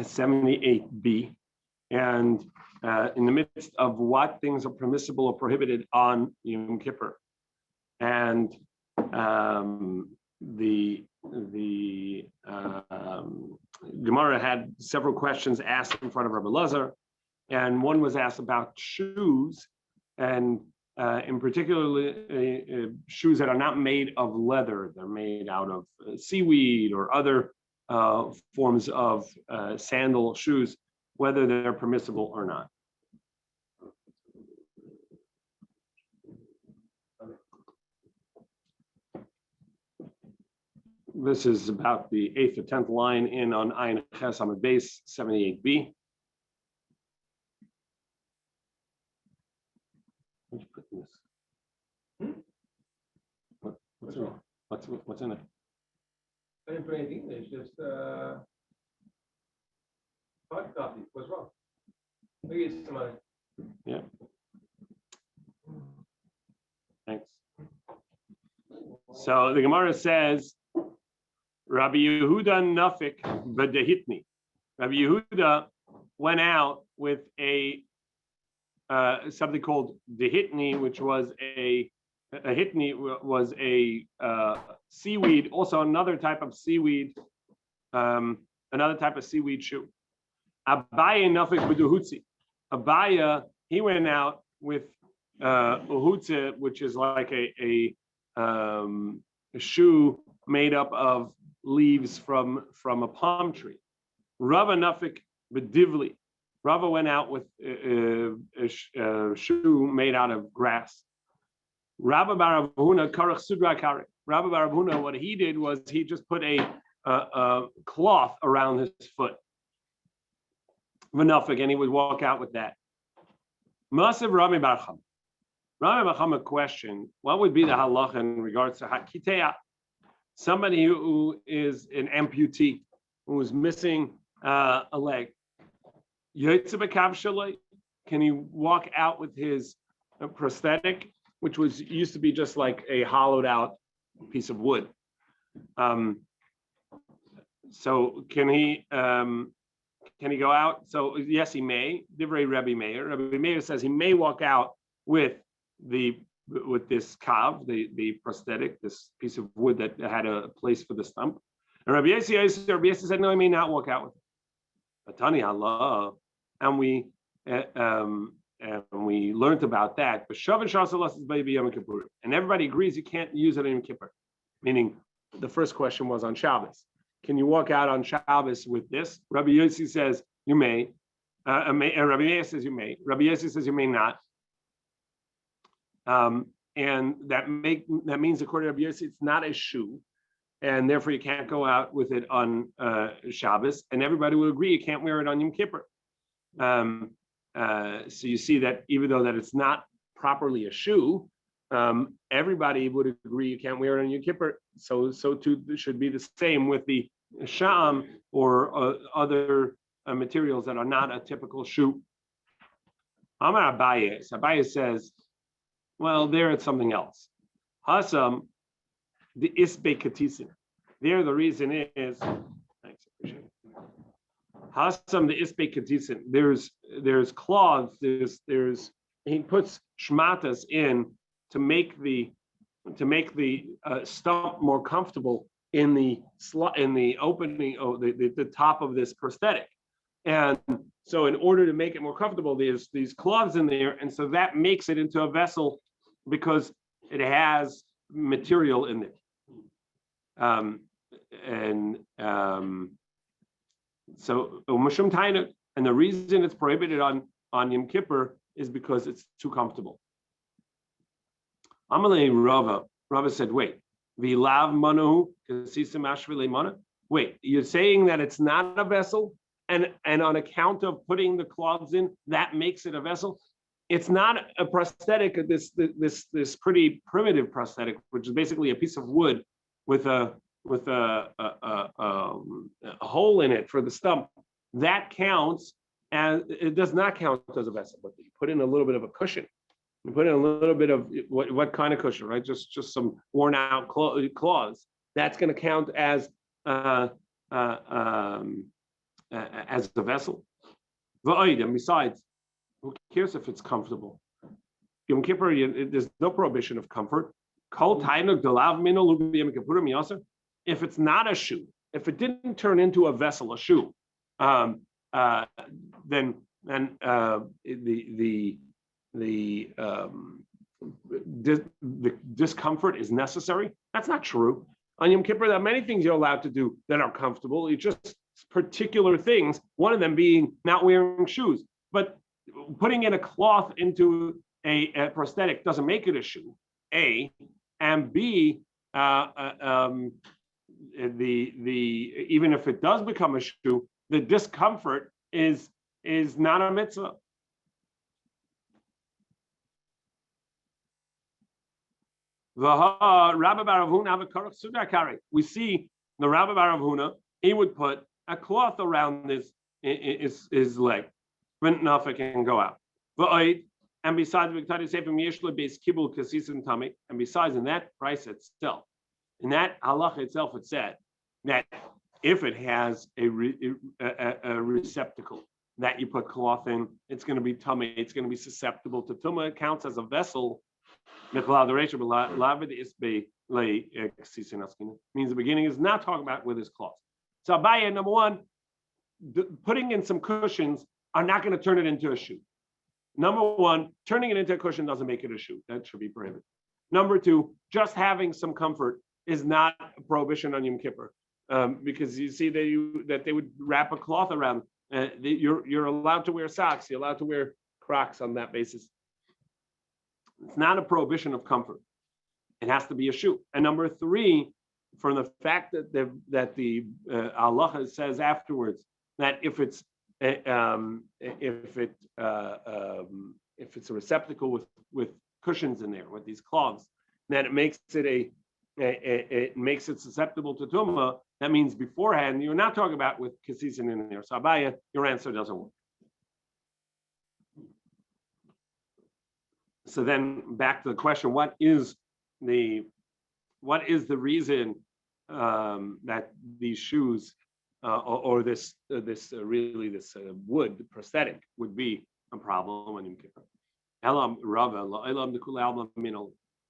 78b, and in the midst of what things are permissible or prohibited on Yom Kippur. And the Gemara had several questions asked in front of Rabbi Lazar, and one was asked about shoes, and in particular shoes that are not made of leather. They're made out of seaweed or other forms of sandal shoes, whether they're permissible or not. This is about the 8th or 10th line in on Ayin Ches Amud Beis 78b. Where'd you put this? What's in it? What's in it? I didn't put anything. It's just hard copy. What's wrong? Maybe it's somebody. Yeah. Thanks. So the Gemara says, Rabbi Yehuda Nafik v'dehitni. Rabbi Yehuda went out with a something called dehitni, which was a hitni was a seaweed, also another type of seaweed shoe. Abaya Nafik v'dehutzi. Abaya, he went out with uhutze, which is like a shoe made up of leaves from a palm tree. Rava Nafik b'divli. Rava went out with a shoe made out of grass. Rabba bar Abhuna karach sudra karach. Rabba bar Abhuna, what he did was he just put a cloth around his foot. V'nafik, and he would walk out with that. Masav Rami bar Chama. Rami bar Chama question: what would be the halacha in regards to hakiteya? Somebody who is an amputee, who is missing a leg. Can he walk out with his prosthetic, which used to be just like a hollowed out piece of wood? So can he go out? So yes, he may. Divrei Rabbi Meir. Rabbi Meir says he may walk out with this kav, the prosthetic, this piece of wood that had a place for the stump. And Rabbi Yossi said, no, he may not walk out with it. Atani Allah, and we learned about that. And everybody agrees you can't use it in Yom Kippur. Meaning, the first question was on Shabbos. Can you walk out on Shabbos with this? Rabbi Yossi says you may. Rabbi Meir says you may. Rabbi Yossi says you may not. And that means, according to Rabbi Yossi, it's not a shoe, and therefore you can't go out with it on Shabbos. And everybody will agree you can't wear it on Yom Kippur. So you see that even though that it's not properly a shoe, everybody would agree you can't wear it on Yom Kippur. So too should be the same with the sham or other materials that are not a typical shoe. Amar Abaye. Abaye says, well, there it's something else. Hasam, the isbe katisin. There the reason is, thanks, appreciate it. Hasam, the isbe katisin. There's cloths. There's he puts shmatas in to make the stump more comfortable in the opening, the top of this prosthetic. And so in order to make it more comfortable, there's these cloths in there, and so that makes it into a vessel because it has material in it. So Mushum Taina, and the reason it's prohibited on Yom Kippur is because it's too comfortable. Amalei Rava said, wait, Vilav Manu Kasisim Ashvili Mana. Wait, you're saying that it's not a vessel, and on account of putting the cloths in, that makes it a vessel? It's not a prosthetic, this pretty primitive prosthetic, which is basically a piece of wood with a hole in it for the stump. That counts, and it does not count as a vessel. But you put in a little bit of a cushion. You put in a little bit of what kind of cushion, right? Just some worn out cloths. That's going to count as as a vessel. And besides, who cares if it's comfortable? Yom Kippur, there's no prohibition of comfort. If it's not a shoe, if it didn't turn into a vessel, a shoe, then the discomfort is necessary. That's not true. On Yom Kippur, there are many things you're allowed to do that are comfortable. It's just particular things, one of them being not wearing shoes. But putting in a cloth into a prosthetic doesn't make it a shoe, A. And B, even if it does become a shoe, the discomfort is not a mitzvah. We see the Rabbi Bar Huna, he would put a cloth around his leg, enough it can go out. And besides, and besides, in that price itself, in that halacha itself, it said that if it has a receptacle that you put cloth in, it's going to be tummy, it's going to be susceptible to tumah. It counts as a vessel. Means the beginning is not talking about with his cloth. So Abaye, number one, putting in some cushions are not going to turn it into a shoe. Number one, turning it into a cushion doesn't make it a shoe. That should be prohibited. Number two, just having some comfort is not a prohibition on Yom Kippur, because you see that they would wrap a cloth around. You're allowed to wear socks. You're allowed to wear Crocs on that basis. It's not a prohibition of comfort. It has to be a shoe. And number three, from the fact that the halacha says afterwards that if it's a receptacle with cushions in there, with these cloths, then it makes it susceptible to tumah. That means beforehand you're not talking about with kasisin in there. So Abaye, your answer doesn't work. So then back to the question: what is the reason that these shoes or this wood prosthetic would be a problem on Yom Kippur?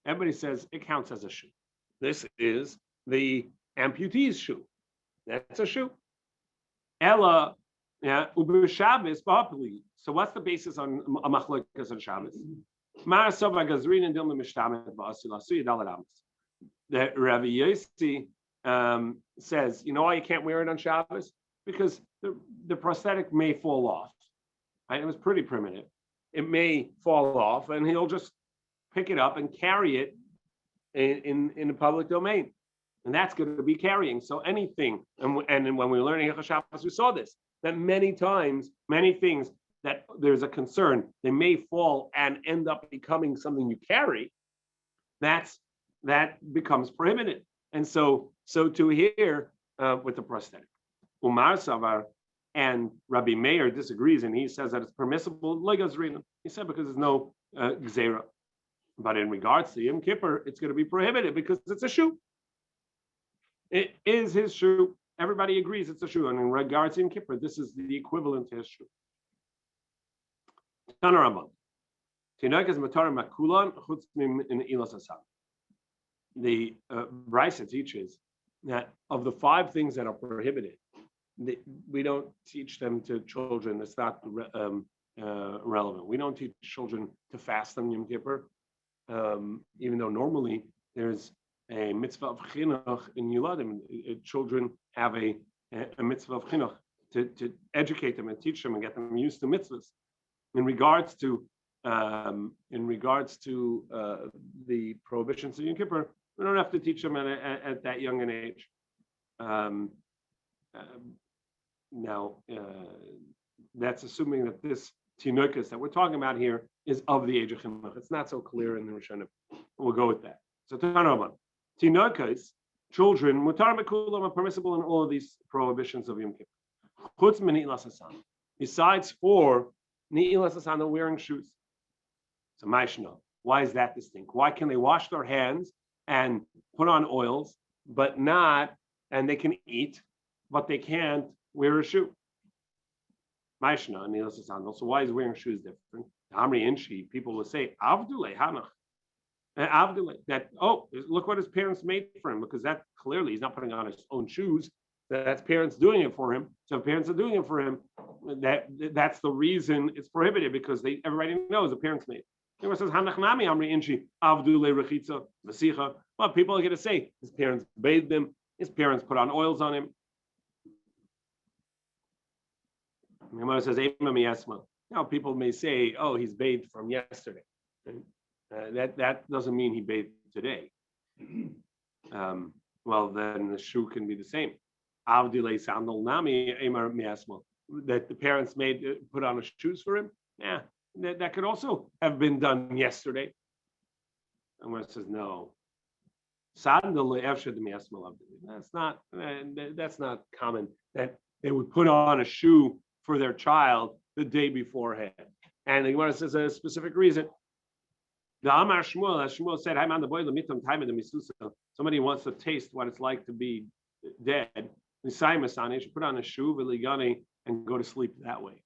Everybody says it counts as a shoe. This is the amputee's shoe. That's a shoe. Ella, yeah, Shabbos, so what's the basis on a machlokas on Shabbos? The Rabbi Yossi says, you know why you can't wear it on Shabbos? Because the prosthetic may fall off. Right? It was pretty primitive. It may fall off, and he'll just pick it up and carry it in the public domain, and that's going to be carrying. So anything, and when we were learning Shabbos, we saw this, that many times, many things that there's a concern they may fall and end up becoming something you carry. That becomes prohibited, and so to here with the prosthetic. Umar Savar and Rabbi Meir disagrees, and he says that it's permissible. He said because there's no gzeira. But in regards to Yom Kippur, it's going to be prohibited because it's a shoe. It is his shoe. Everybody agrees it's a shoe. And in regards to Yom Kippur, this is the equivalent to his shoe. The Brisa teaches that of the 5 things that are prohibited, we don't teach them to children. It's not relevant. We don't teach children to fast on Yom Kippur. Even though normally there's a mitzvah of chinuch in Yuladim, children have a mitzvah of chinuch to educate them and teach them and get them used to mitzvahs. In regards to the prohibitions of Yom Kippur, we don't have to teach them at that young an age. Now, that's assuming that this tinukas that we're talking about here is of the age of chinuch. It's not so clear in the Rishonim. We'll go with that. So Tanaban, tinukas, children, mutar mekulam are permissible in all of these prohibitions of Yom Kippur. Chutz min ni'ilas hasan. Besides for ni'ilas hasan, wearing shoes. So Maishna, why is that distinct? Why can they wash their hands and put on oils, but not, and they can eat, but they can't wear a shoe? Maishna and Nilas Sandal. So why is wearing shoes different? Amri Inshi, people will say, Avdule Hanach. Avdule, that, oh, look what his parents made for him, because that clearly he's not putting on his own shoes. That's parents doing it for him. So if parents are doing it for him, that's the reason it's prohibited, because everybody knows the parents made it. It says, Hanachnami Amri Inshi, Avdule Rechitza, Vasicha. Well, people are going to say his parents bathed him, his parents put on oils on him. Gemara says, now people may say, oh, he's bathed from yesterday. That doesn't mean he bathed today. Well, then the shoe can be the same. That the parents put on shoes for him. Yeah, that could also have been done yesterday. And when it says no, that's not common that they would put on a shoe for their child the day beforehand. And the Gemara says a specific reason. The Amar Shmuel, as Shmuel said, somebody wants to taste what it's like to be dead. You should put on a shoe and go to sleep that way.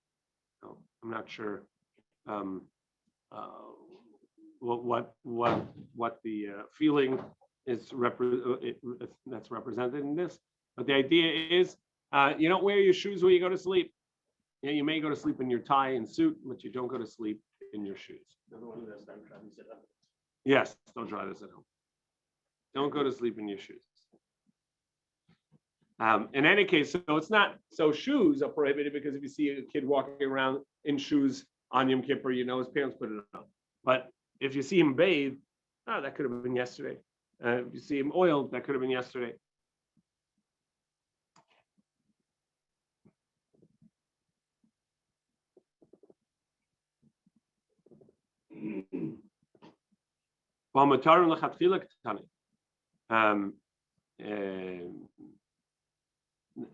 So I'm not sure what the feeling is that's represented in this, but the idea is you don't wear your shoes when you go to sleep. Yeah, you may go to sleep in your tie and suit, but you don't go to sleep in your shoes. Yes, don't try this at home. Don't go to sleep in your shoes. In any case, so it's not, so shoes are prohibited because if you see a kid walking around in shoes on Yom Kippur, you know his parents put it on. But if you see him bathe, that could have been yesterday. If you see him oiled, that could have been yesterday.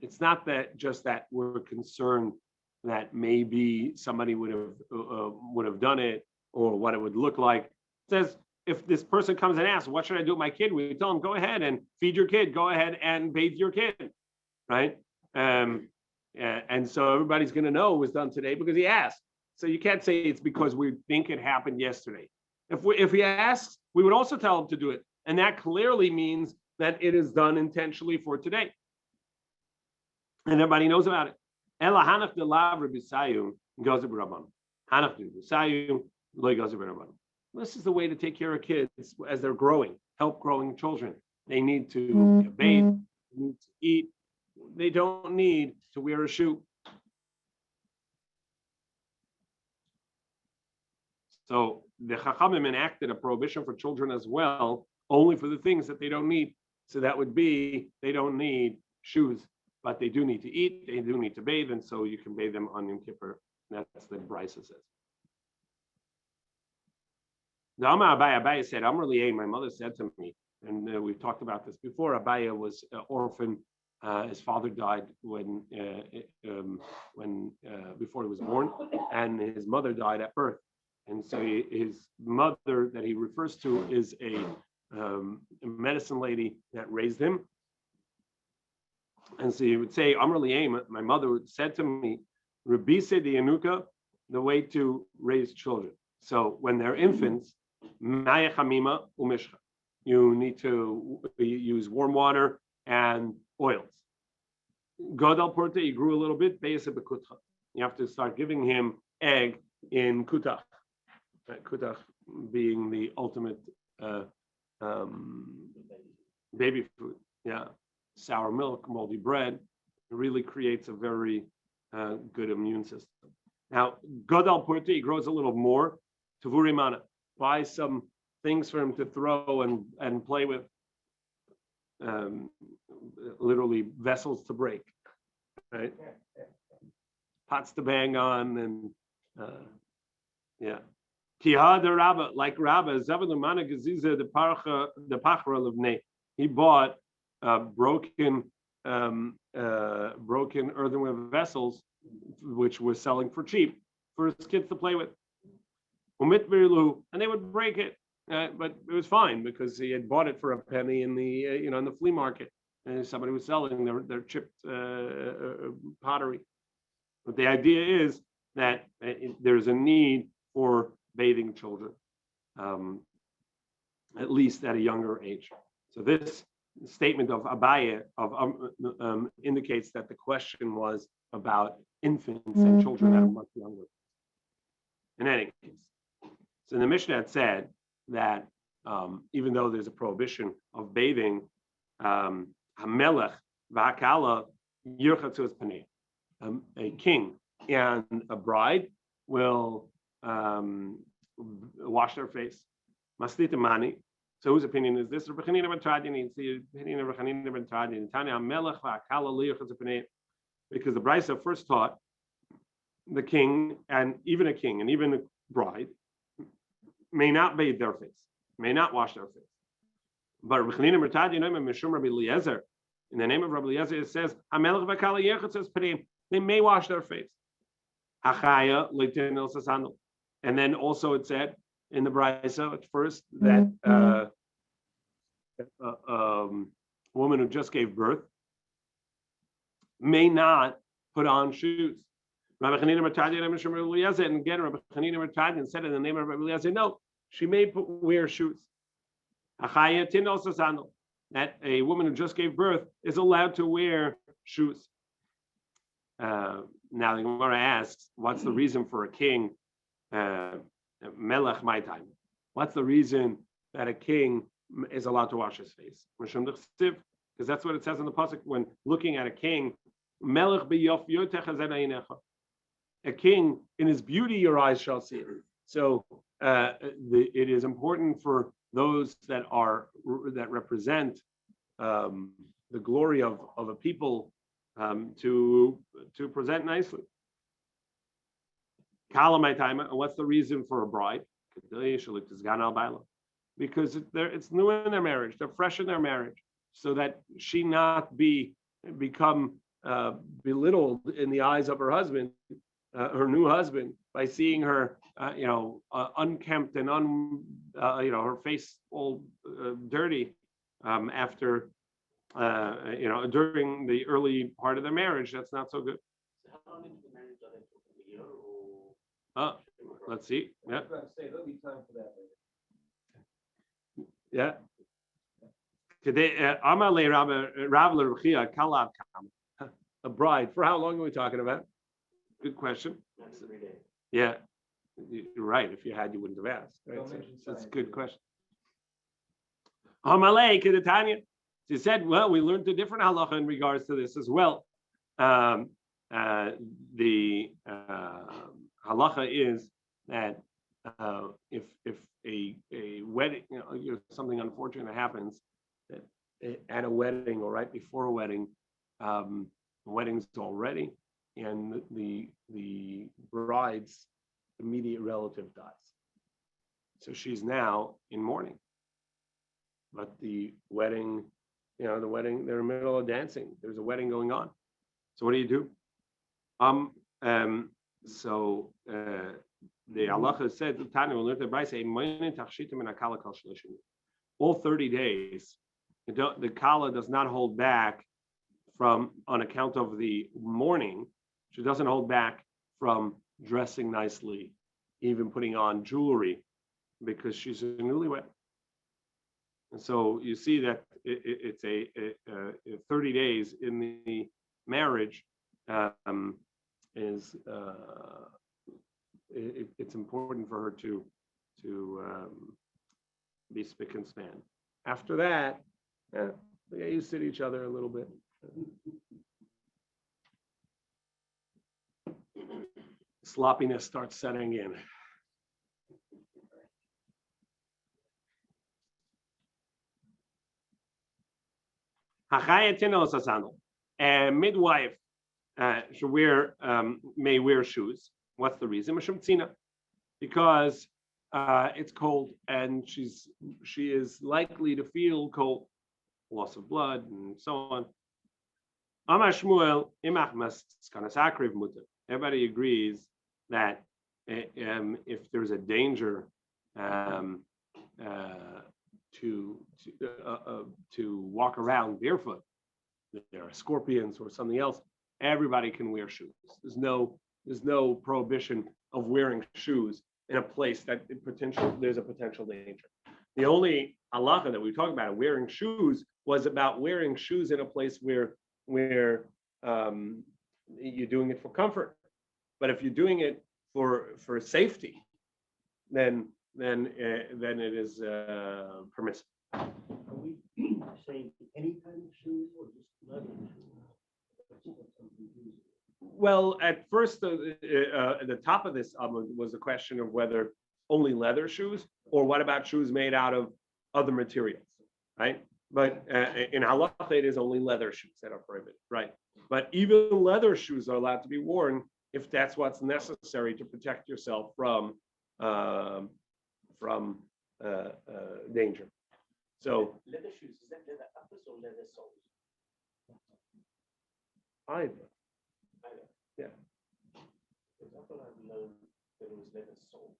It's not that just that we're concerned that maybe somebody would have done it or what it would look like. It says if this person comes and asks, what should I do with my kid? We tell them, go ahead and feed your kid, go ahead and bathe your kid, right? And so everybody's going to know it was done today because he asked. So you can't say it's because we think it happened yesterday. If he asks, we would also tell him to do it. And that clearly means that it is done intentionally for today. And everybody knows about it. This is the way to take care of kids as they're growing, help growing children. They need to get bathed, they need to eat. They don't need to wear a shoe. So the Chachamim enacted a prohibition for children as well, only for the things that they don't need. So that would be, they don't need shoes, but they do need to eat, they do need to bathe, and so you can bathe them on Yom Kippur. That's the Brisa says. The Abaye said, Amr, my mother said to me, and we've talked about this before, Abaye was an orphan. His father died when before he was born, and his mother died at birth. And so his mother that he refers to is a medicine lady that raised him. And so he would say, Amr Li'em, my mother said to me, Rabise di Yanuka, the way to raise children. So when they're infants, Maya Chamima Umishcha, you need to use warm water and oils. Godal Porte, he grew a little bit, Be'ese Bekutcha. You have to start giving him egg in Kutach. Kutach being the ultimate baby food. Yeah. Sour milk, moldy bread, it really creates a very good immune system. Now, Godal Porti grows a little more. Tavurimana, buy some things for him to throw and play with. Literally vessels to break, right? Pots to bang on, and yeah. Kiha the Rabba, like Rabba, Zavadumana Gaziza the Pachra Levne. He bought broken earthenware vessels, which were selling for cheap for his kids to play with. And they would break it, but it was fine because he had bought it for a penny in the in the flea market, and somebody was selling their chipped pottery. But the idea is that there's a need for bathing children, at least at a younger age. So this statement of Abaye indicates that the question was about infants and children that are much younger. In any case, so the Mishnah had said that even though there's a prohibition of bathing, Hamelech v'Hakala yirchatzu es panei, a king and a bride will wash their face. Maslita mani. So whose opinion is this? Rabbi Chanina ben Tradin. It's the opinion of Rabbi Chanina ben Tradin. Tanya Hamelech v'Hakala liyirchatzu panei, because the Brisa first taught the king and even a bride may not bathe their face, may not wash their face. But Rabbi Chanina ben Tradin, Mishum Rabbi Eliezer, in the name of Rabbi Eliezer, it says, Hamelech v'Hakala yirchatzu es panei. They may wash their face. Achaya leitin el sasandal. And then also it said in the Brisa at first that a woman who just gave birth may not put on shoes. Rabbi Chanina ben Tradin and again Rabbi Chanina ben Tradin said in the name of Rabbi Eliezer, no, she may wear shoes. Achaya tin el sasandal. That a woman who just gave birth is allowed to wear shoes. Now the Gemara asks, what's the reason for a king, melech my time? What's the reason that a king is allowed to wash his face? Because that's what it says in the pasuk when looking at a king. Melech b'yof yotech hazen einecha. A king in his beauty your eyes shall see it. So it is important for those that represent the glory of a people to present nicely. Kala my time. What's the reason for a bride? Because it's new in their marriage. They're fresh in their marriage, so that she not become belittled in the eyes of her husband, her new husband, by seeing her, unkempt and her face all dirty after. During the early part of the marriage, that's not so good. So how long into the marriage are they talking, a year or? Let's see. Yeah. I was about to say, there'll be time for that later. Yeah. Today, a bride. For how long are we talking about? Good question. 3 days. Yeah, you're right. If you had, you wouldn't have asked. Right? Don't So mention that's a science good either. question. Amalei Kedatanya. She said, well, we learned a different halacha in regards to this as well. The halacha is that if a wedding, something unfortunate happens that at a wedding or right before a wedding, the wedding's already, and the bride's immediate relative dies. So she's now in mourning. But the wedding, they're in the middle of dancing. There's a wedding going on. So what do you do? So the halacha said, all 30 days, the kala does not hold back on account of the mourning. She doesn't hold back from dressing nicely, even putting on jewelry, because she's a newlywed. And so you see that it's a 30 days in the marriage is it's important for her to be spick and span. After that, they get used to each other a little bit. Sloppiness starts setting in. A midwife should may wear shoes. What's the reason? Because it's cold and she is likely to feel cold, loss of blood and so on. Everybody agrees that if there's a danger to walk around barefoot, there are scorpions or something else, everybody can wear shoes. There's no prohibition of wearing shoes in a place that there's a potential danger. The only halacha that we talk about wearing shoes was about wearing shoes in a place where you're doing it for comfort. But if you're doing it for safety, then it is permissible. Are we saying any kind of shoes or just leather shoes? Well, at first, at the top of this was a question of whether only leather shoes or what about shoes made out of other materials, right? But in halacha, it is only leather shoes that are prohibited, right? But even leather shoes are allowed to be worn if that's what's necessary to protect yourself from danger. So Leather shoes, is that leather uppers or leather soles? either. Yeah. Because I thought I've known that it was leather soles.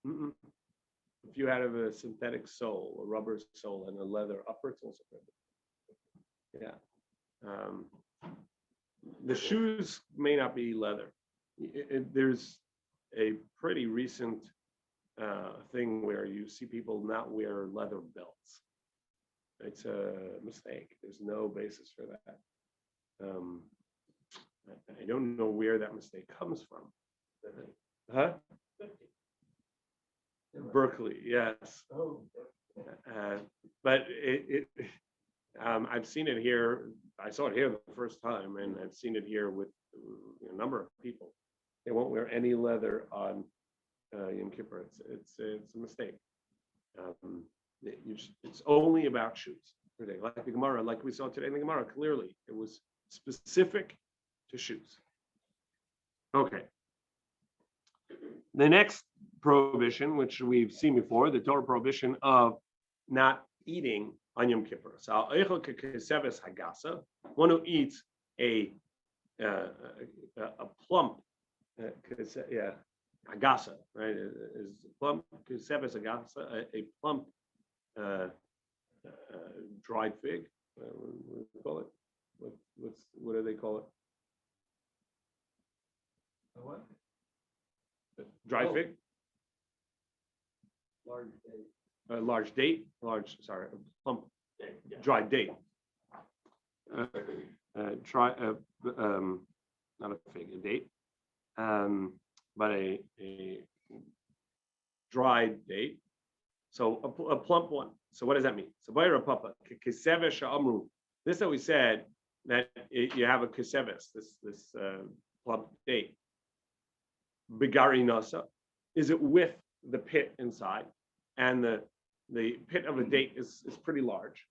Mm-mm. If you have a synthetic sole, a rubber sole, and a leather upper, it's also prohibited. Yeah. The shoes may not be leather. There's a pretty recent thing where you see people not wear leather belts. It's a mistake. There's no basis for that. I don't know where that mistake comes from. Huh? Berkeley, yes. Oh, But I've seen it here. I saw it here the first time, and I've seen it here with a number of people. They won't wear any leather on Yom Kippur. It's a mistake. It's only about shoes. Like the Gemara, like we saw today in the Gemara, clearly it was specific to shoes. Okay. The next prohibition, which we've seen before, the Torah prohibition of not eating on Yom Kippur. So, one who eats a plump, agasa, right? Is plump keseves agasa, a plump dried fig. What do you call it? What do they call it? What? Dried fig. Large date. Plump yeah. dried date. Not a fig, a date, but a dried date. So a plump one. So what does that mean? So Bayra Papa, Keseves Amru. This that we said that you have a Keseves, this plump date. Bigari Nasa. Is it with the pit inside? And the pit of a date is pretty large.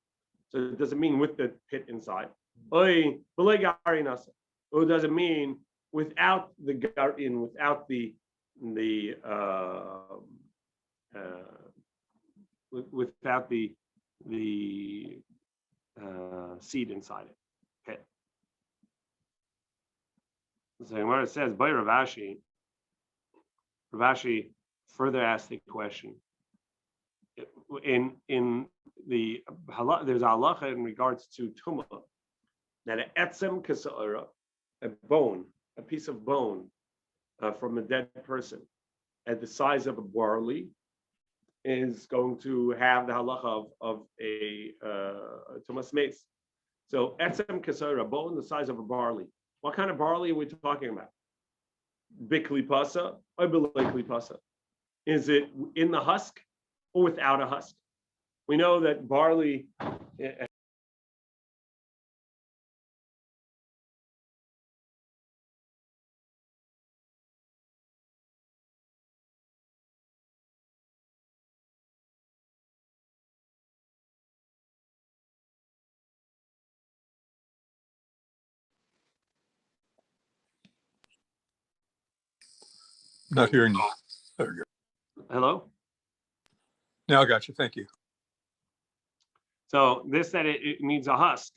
So it doesn't mean with the pit inside. Or does it mean without the garin, without without the seed inside it? Okay. So where it says by Ravashi further asked the question. In the there's a halacha in regards to tumah that an etzem kasa'ara, a piece of bone from a dead person at the size of a barley is going to have the halacha of a tumas mace. So etzem kasa'ara, a bone the size of a barley. What kind of barley are we talking about? Bikli pasa or bilekli pasa? Is it in the husk or without a husk? We know that barley Not hearing you. There we go. hello? Now I got you. Thank you. So this that it needs a husk.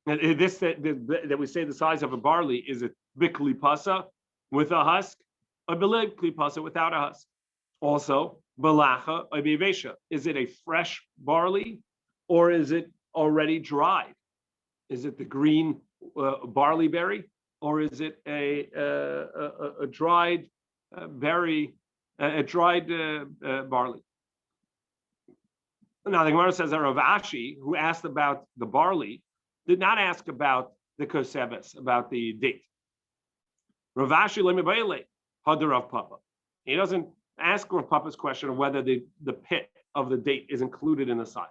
This that we say the size of a barley is a bikli pasa with a husk, or bilekli pasa without a husk. Also, balacha or bivesha. Is it a fresh barley or is it already dried? Is it the green barley berry, or is it a dried berry, a dried barley? Now the Gemara says that Rav Ashi, who asked about the barley, did not ask about the koseves, about the date. Rav Ashi lemibele hadar Rav Papa. He doesn't ask Rav Papa's question of whether the pit of the date is included in the size,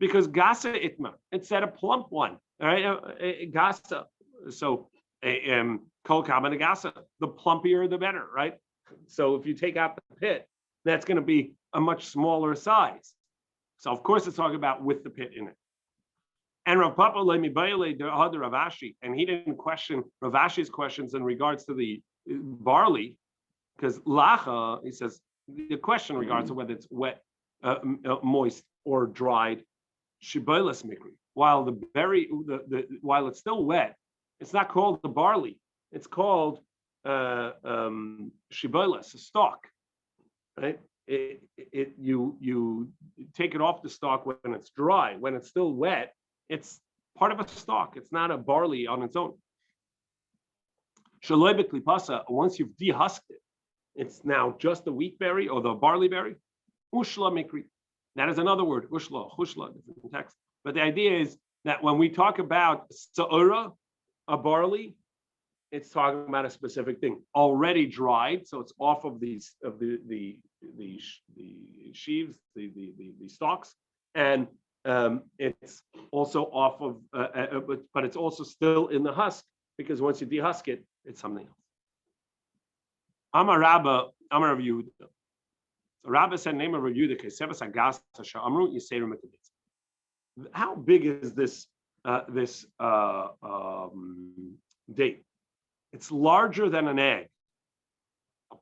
because gasa itma, it said a plump one, all right? Gasa, so kol kama gasa, the plumpier the better, right? So if you take out the pit, that's going to be a much smaller size. So of course it's talking about with the pit in it. And Rav Papa lemibele hadar Rav Ashi, and he didn't question Rav Ashi's questions in regards to the barley, because lacha, he says, the question regards to whether it's wet, moist, or dried, shibolas mikri. While the berry, while it's still wet, it's not called the barley. It's called shibolas, a stalk, right? You take it off the stalk when it's dry. When it's still wet, it's part of a stalk. It's not a barley on its own. Shaloi b'klipasa, once you've dehusked it, it's now just the wheat berry or the barley berry. Ushla mikri. That is another word. Ushla, different text. But the idea is that when we talk about sa'ura, a barley, it's talking about a specific thing already dried, so it's off of the sheaves, the stalks, and it's also off of, but it's also still in the husk, because once you dehusk it, it's something else. Amar Rabba, Amar Rav Yehuda. So Rabba said, name of Rav Yehuda, Kesevas Agas Amru Yiseiru Mikabitz. How big is this date? It's larger than an egg. A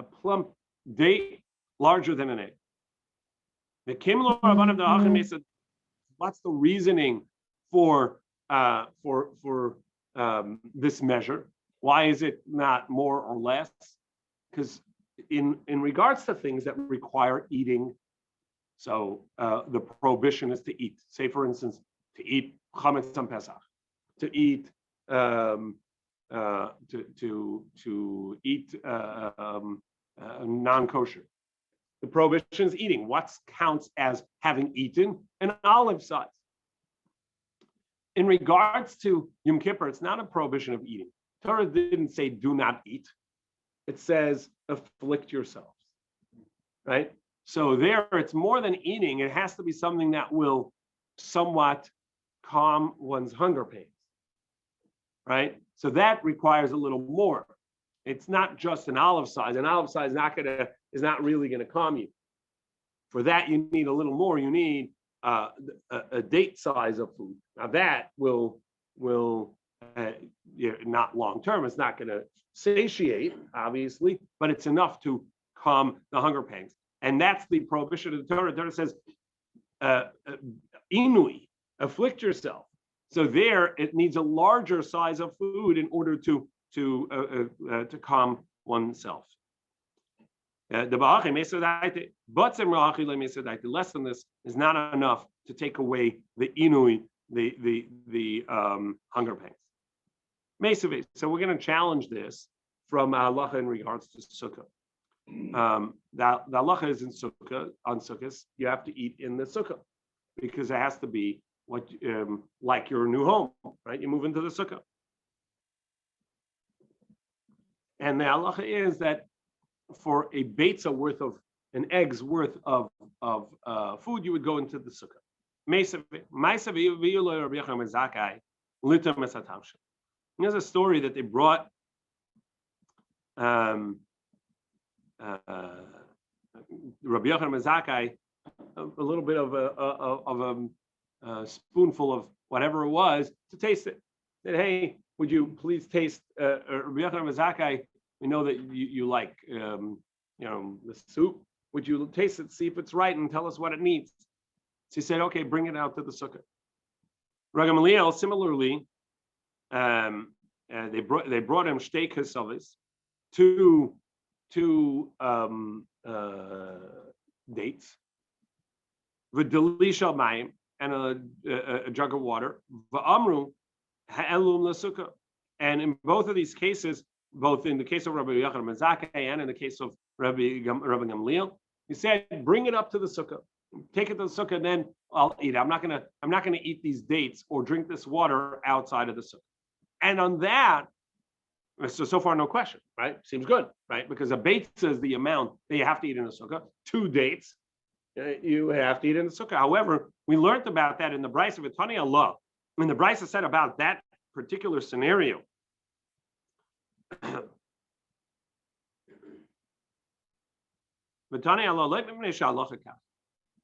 plump date larger than an egg. The Kimlo Rabban of the Hachim said, what's the reasoning for this measure? Why is it not more or less? Because in regards to things that require eating, so the prohibition is to eat. Say, for instance, to eat chametz on Pesach, to eat to eat non-kosher. The prohibition is eating. What counts as having eaten? An olive size. In regards to Yom Kippur, it's not a prohibition of eating. Torah didn't say do not eat. It says afflict yourselves, right? So there, it's more than eating. It has to be something that will somewhat calm one's hunger pains, right? So that requires a little more. It's not just an olive size. An olive size is not really gonna calm you. For that, you need a little more. You need a date size of food. Now that will not long term. It's not gonna satiate, obviously, but it's enough to calm the hunger pangs. And that's the prohibition of the Torah. The Torah says, inui, afflict yourself. So there, it needs a larger size of food in order to calm oneself. Less than this is not enough to take away the inui, the hunger pangs. So we're going to challenge this from halacha in regards to sukkah. The halacha is in sukkah, on sukkahs, you have to eat in the sukkah because it has to be what like your new home, right? You move into the sukkah. And the halacha is that for a beitza worth of, an egg's worth of food, you would go into the sukkah. There's a story that they brought Rabbi Yochanan Zakai a little bit of a spoonful of whatever it was to taste it. Said, hey, would you please taste Rabbi Yochanan Zakai? We know that you like the soup. Would you taste it, see if it's right, and tell us what it needs? So he said, okay, bring it out to the sukkah. Rabbi Gamaliel, similarly, they brought him shtei kesavis, two dates, v'delisha mayim, and a jug of water. V'amru, ha'elum l'sukkah. And in both of these cases, both in the case of Rabbi Yochanan ben Zakkai and in the case of Rabbi Gamliel, he said, bring it up to the sukkah. Take it to the sukkah, and then I'll eat it. I'm not gonna eat these dates or drink this water outside of the sukkah. And on that, so far no question, right? Seems good, right? Because a beitza is the amount that you have to eat in the sukkah. 2 dates, you have to eat in the sukkah. However, we learned about that in the Brisa of Tani Allah. When the Brisa said about that particular scenario,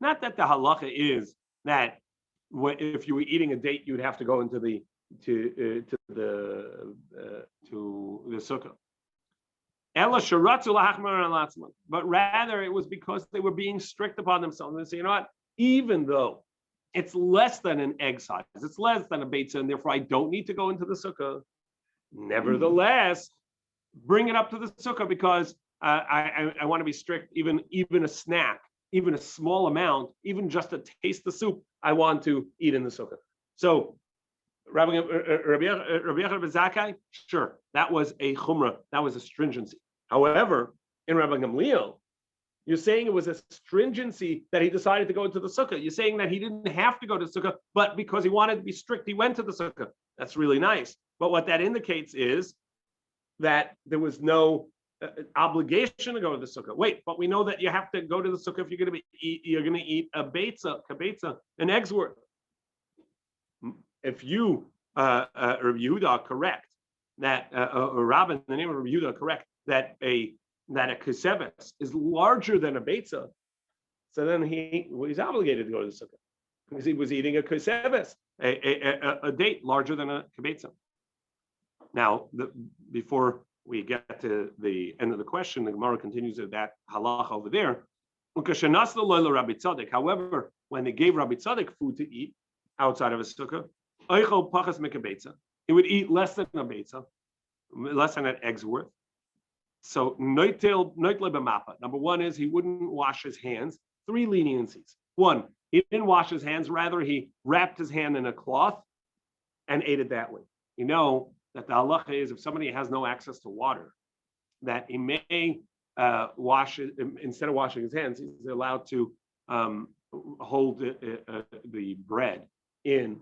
not that the halacha is that if you were eating a date, you'd have to go into the sukkah. But rather, it was because they were being strict upon themselves. They say, you know what? Even though it's less than an egg size, it's less than a beitza, and therefore I don't need to go into the sukkah. Nevertheless, bring it up to the sukkah because I want to be strict. Even a snack, even a small amount, even just a taste of soup, I want to eat in the sukkah. So, Rabbi Yochanan ben Zakkai, sure, that was a chumrah, that was a stringency. However, in Rabbi Gamliel, you're saying it was a stringency that he decided to go into the sukkah. You're saying that he didn't have to go to the sukkah, but because he wanted to be strict, he went to the sukkah. That's really nice. But what that indicates is that there was no obligation to go to the sukkah. Wait, but we know that you have to go to the sukkah if you're going to eat a kabetza, an egg's worth. If you, Rabbi Yehuda, are correct that, or Rabbi, in the name of Rabbi Yehuda, are correct that a keseves is larger than a beitza, so then he's obligated to go to the sukkah because he was eating a keseves, a date larger than a kibetza. Now, before we get to the end of the question, the Gemara continues with that halacha over there. However, when they gave Rabbi Tzadok food to eat outside of a sukkah, he would eat less than a beitza, less than an egg's worth. So, number one is he wouldn't wash his hands. 3 leniencies. 1, he didn't wash his hands. Rather, he wrapped his hand in a cloth and ate it that way. You know that the halacha is if somebody has no access to water, that he may wash it, instead of washing his hands, he's allowed to hold the bread in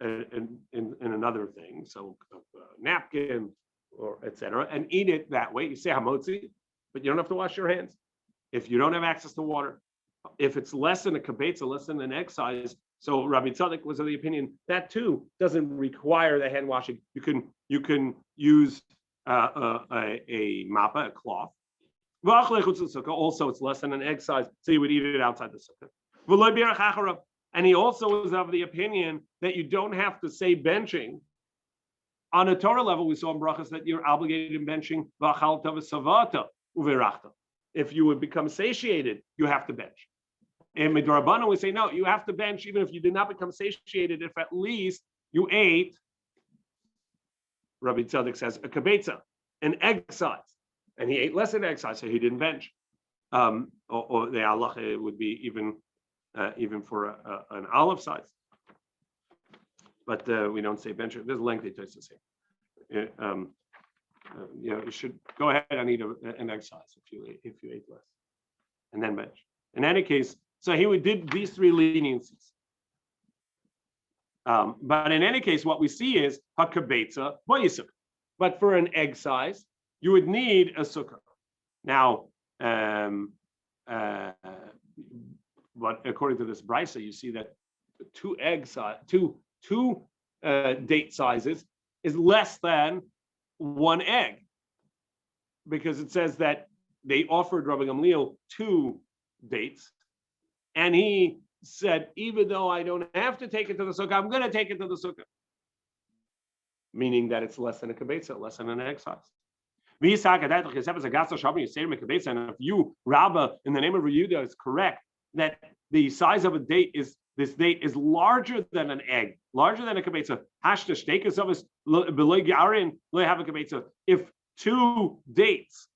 another thing, so a napkin or etc., and eat it that way. You say hamotzi, but you don't have to wash your hands if you don't have access to water. If it's less than a kabetza, less than an egg size, so Rabbi Tzadok was of the opinion that too doesn't require the hand washing. You can use a mappa, a cloth. Also, it's less than an egg size, so you would eat it outside the sukkah. And he also was of the opinion that you don't have to say benching. On a Torah level, we saw in brachas that you're obligated in benching. If you would become satiated, you have to bench. In Midrabanan, we say, no, you have to bench even if you did not become satiated, if at least you ate, Rabbi Tzadok says, a kabetza, an egg size. And he ate less than egg size, so he didn't bench. Or the halacha would be even for an olive size. But we don't say bench. There's lengthy tosas here. You should go ahead and eat an egg size if you ate less, and then bench. In any case, so he did these 3 leniencies. But in any case, what we see is hakabetza boyisuk. But for an egg size, you would need a sukkah. Now, but according to this brisa, you see that 2 date sizes is less than 1 egg, because it says that they offered Rabbi Gamliel 2 dates, and he said, even though I don't have to take it to the sukkah, I'm going to take it to the sukkah, meaning that it's less than a kabetza, less than an egg size. And if you, Rabba, in the name of Yehuda, is correct that the size of a date is larger than an egg, larger than a kabetza. If 2 dates,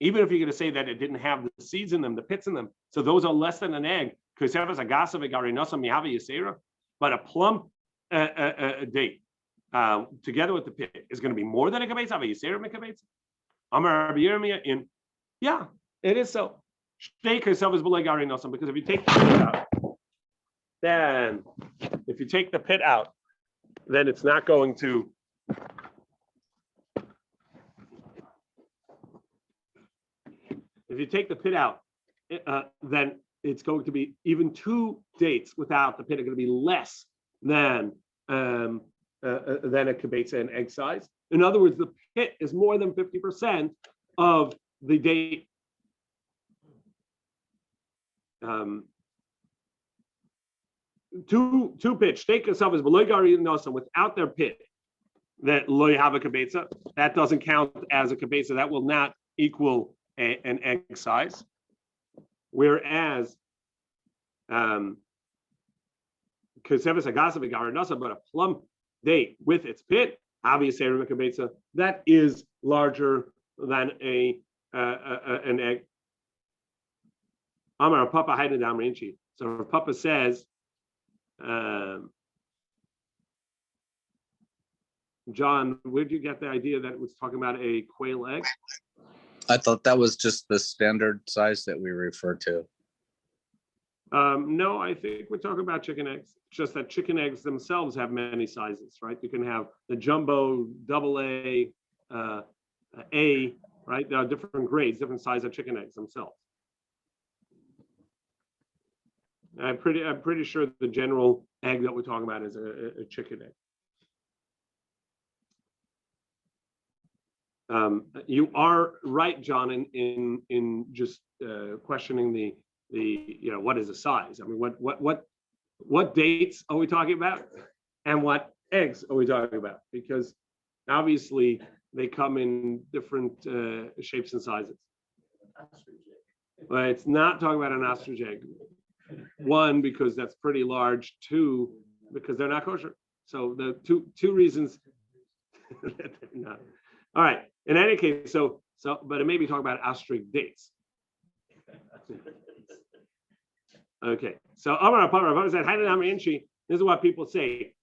even if you're going to say that it didn't have the seeds in them, the pits in them, so those are less than an egg. But a plump date together with the pit is going to be more than a kabetza. Amar Rabbi Yirmiyah in, yeah, it is so. Because if you take the pit out, then if you take the pit out, then it's not going to. If you take the pit out, then it's going to be even 2 dates without the pit are going to be less than a kibetza in egg size. In other words, the pit is more than 50% of the date. Two pit, steak itself is beloigari nosa without their pit. That loy have a kibetza, that doesn't count as a kibetza. That will not equal an egg size. Whereas, but a plum date with its pit, obviously that is larger than an egg. Amar Papa Haida Damrinchi. So Papa says, John, where did you get the idea that it was talking about a quail egg? I thought that was just the standard size that we refer to. No, I think we're talking about chicken eggs. It's just that chicken eggs themselves have many sizes, right? You can have the jumbo, double A, A, right? There are different grades, different size of chicken eggs themselves. I'm pretty sure the general egg that we're talking about is a chicken egg. You are right, John, in just questioning the what is the size? I mean, what dates are we talking about, and what eggs are we talking about? Because obviously they come in different shapes and sizes. But it's not talking about an ostrich egg. 1, because that's pretty large. 2, because they're not kosher. So the two reasons that they're not. All right. In any case, but it may be talking about ostrich dates. Okay. So Amar Papa said, this is what people say.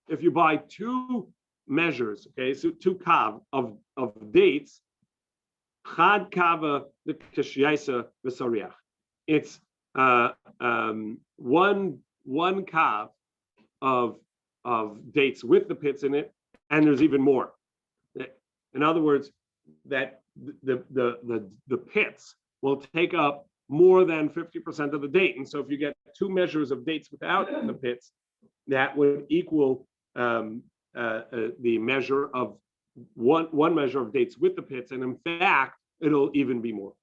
If you buy 2 measures, okay, so 2 kav of dates, chad kava the kashyaisa v'soriach. It's one kav of dates with the pits in it, and there's even more. In other words, that the pits will take up more than 50% of the date. And so if you get 2 measures of dates without the pits, that would equal the measure of one measure of dates with the pits. And in fact, it'll even be more.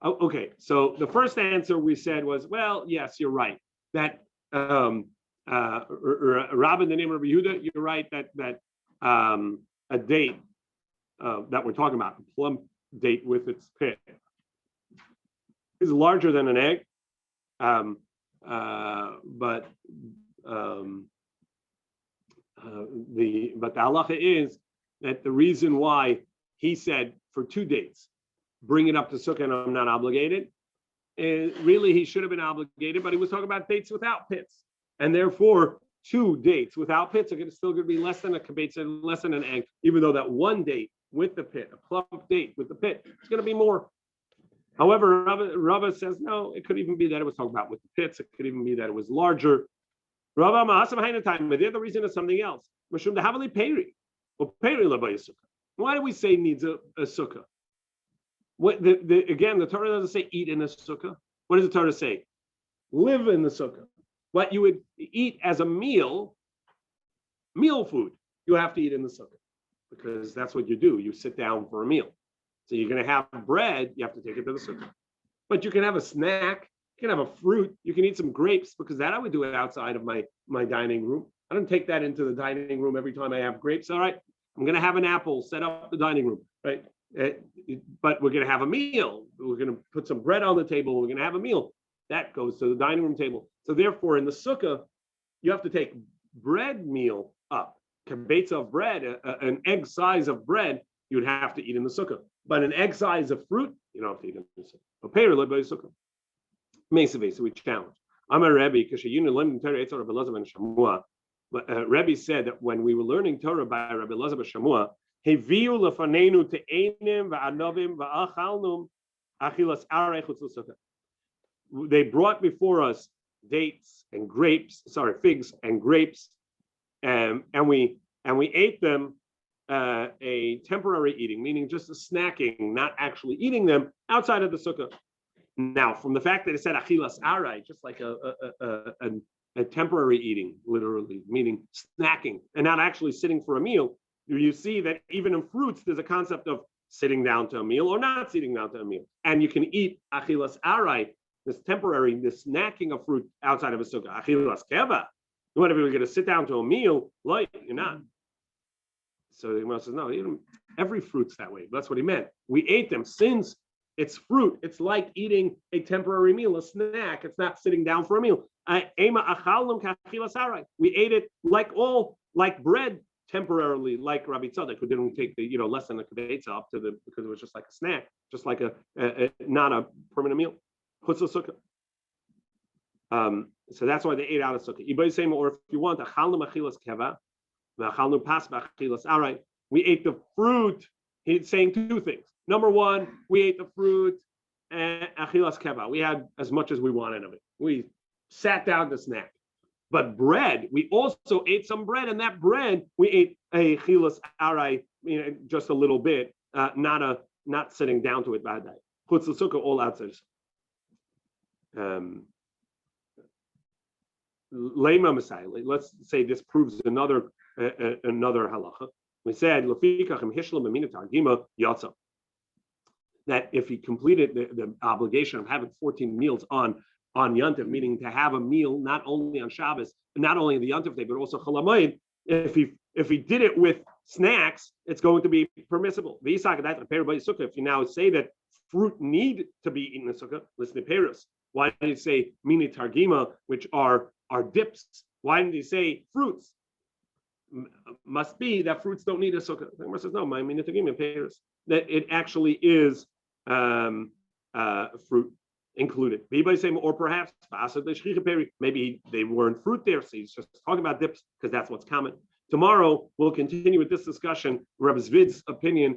Okay, so the first answer we said was, well, yes, you're right. That Rabbi, the name of Rabbi Yehuda, you're right that a date that we're talking about, a plum date with its pit, is larger than an egg. But the halacha is that the reason why he said for 2 dates, bring it up to sukkah and I'm not obligated, really he should have been obligated, but he was talking about dates without pits. And therefore, 2 dates without pits are still going to be less than a kibetza and less than an egg, even though that 1 date with the pit, a plump date with the pit, is going to be more. However, Rava says, no, it could even be that it was talking about with the pits. It could even be that it was larger. Rava ma'asam haina time, but the other reason is something else. Why do we say needs a sukkah? Again, the Torah doesn't say eat in a sukkah. What does the Torah say? Live in the sukkah. What you would eat as a meal food, you have to eat in the sukkah, because that's what you do. You sit down for a meal. So you're going to have bread, you have to take it to the sukkah. But you can have a snack, you can have a fruit, you can eat some grapes, because that I would do it outside of my dining room. I don't take that into the dining room every time I have grapes. All right, I'm going to have an apple, set up the dining room, right? But we're going to have a meal. We're going to put some bread on the table. We're going to have a meal. That goes to the dining room table. So therefore, in the sukkah, you have to take bread meal up. Kibetza of bread, an egg size of bread, you would have to eat in the sukkah. But an egg size of fruit, you don't have to eat in the sukkah. So we challenge. I'm a Rebbe because Rebbe said that when we were learning Torah by Rabbi Elazar ben Shamua, Heviu lefanenu te'enim va'anovim va'achalnum achilas arei chutz l'sukkah. They brought before us figs and grapes, and we ate them a temporary eating, meaning just a snacking, not actually eating them outside of the sukkah. Now, from the fact that it said achilas arai, just like a temporary eating, literally, meaning snacking and not actually sitting for a meal, you see that even in fruits, there's a concept of sitting down to a meal or not sitting down to a meal. And you can eat achilas arai, this snacking of fruit outside of a sukkah. Achilas keva. What if you're going to sit down to a meal? Like, you're not. So the Gemara says, no, even every fruit's that way. That's what he meant. We ate them since it's fruit. It's like eating a temporary meal, a snack. It's not sitting down for a meal. We ate it like bread temporarily, like Rabbi Tzadok, who didn't take the less than a kvetza up to because it was just like a snack, just like a not a permanent meal. Chutz l'sukkah. So that's why they ate out of sukkah. Or if you want, we ate the fruit. He's saying two things. Number one, we ate the fruit and achilas keva. We had as much as we wanted of it. We sat down to snack. But bread, we also ate some bread, and that bread we ate a achilas arai, just a little bit, not sitting down to it. Bad day. Chutz l'sukkah, all outside. Lema Messiah. Let's say this proves another halacha. We said that if he completed the obligation of having 14 meals on Yontif, meaning to have a meal not only on Shabbos, not only the Yontif day, but also Chol HaMoed, if he did it with snacks, it's going to be permissible. If you now say that fruit need to be eaten in the sukkah, listen to Peros. Why did he say mini targima, which are dips? Why didn't he say fruits? Must be that fruits don't need a sukkah. The Gemara says no. My mini targima Peros, that it actually is fruit included. Or perhaps maybe they weren't fruit there, so he's just talking about dips because that's what's common. Tomorrow we'll continue with this discussion. Rabbi Tzvi's opinion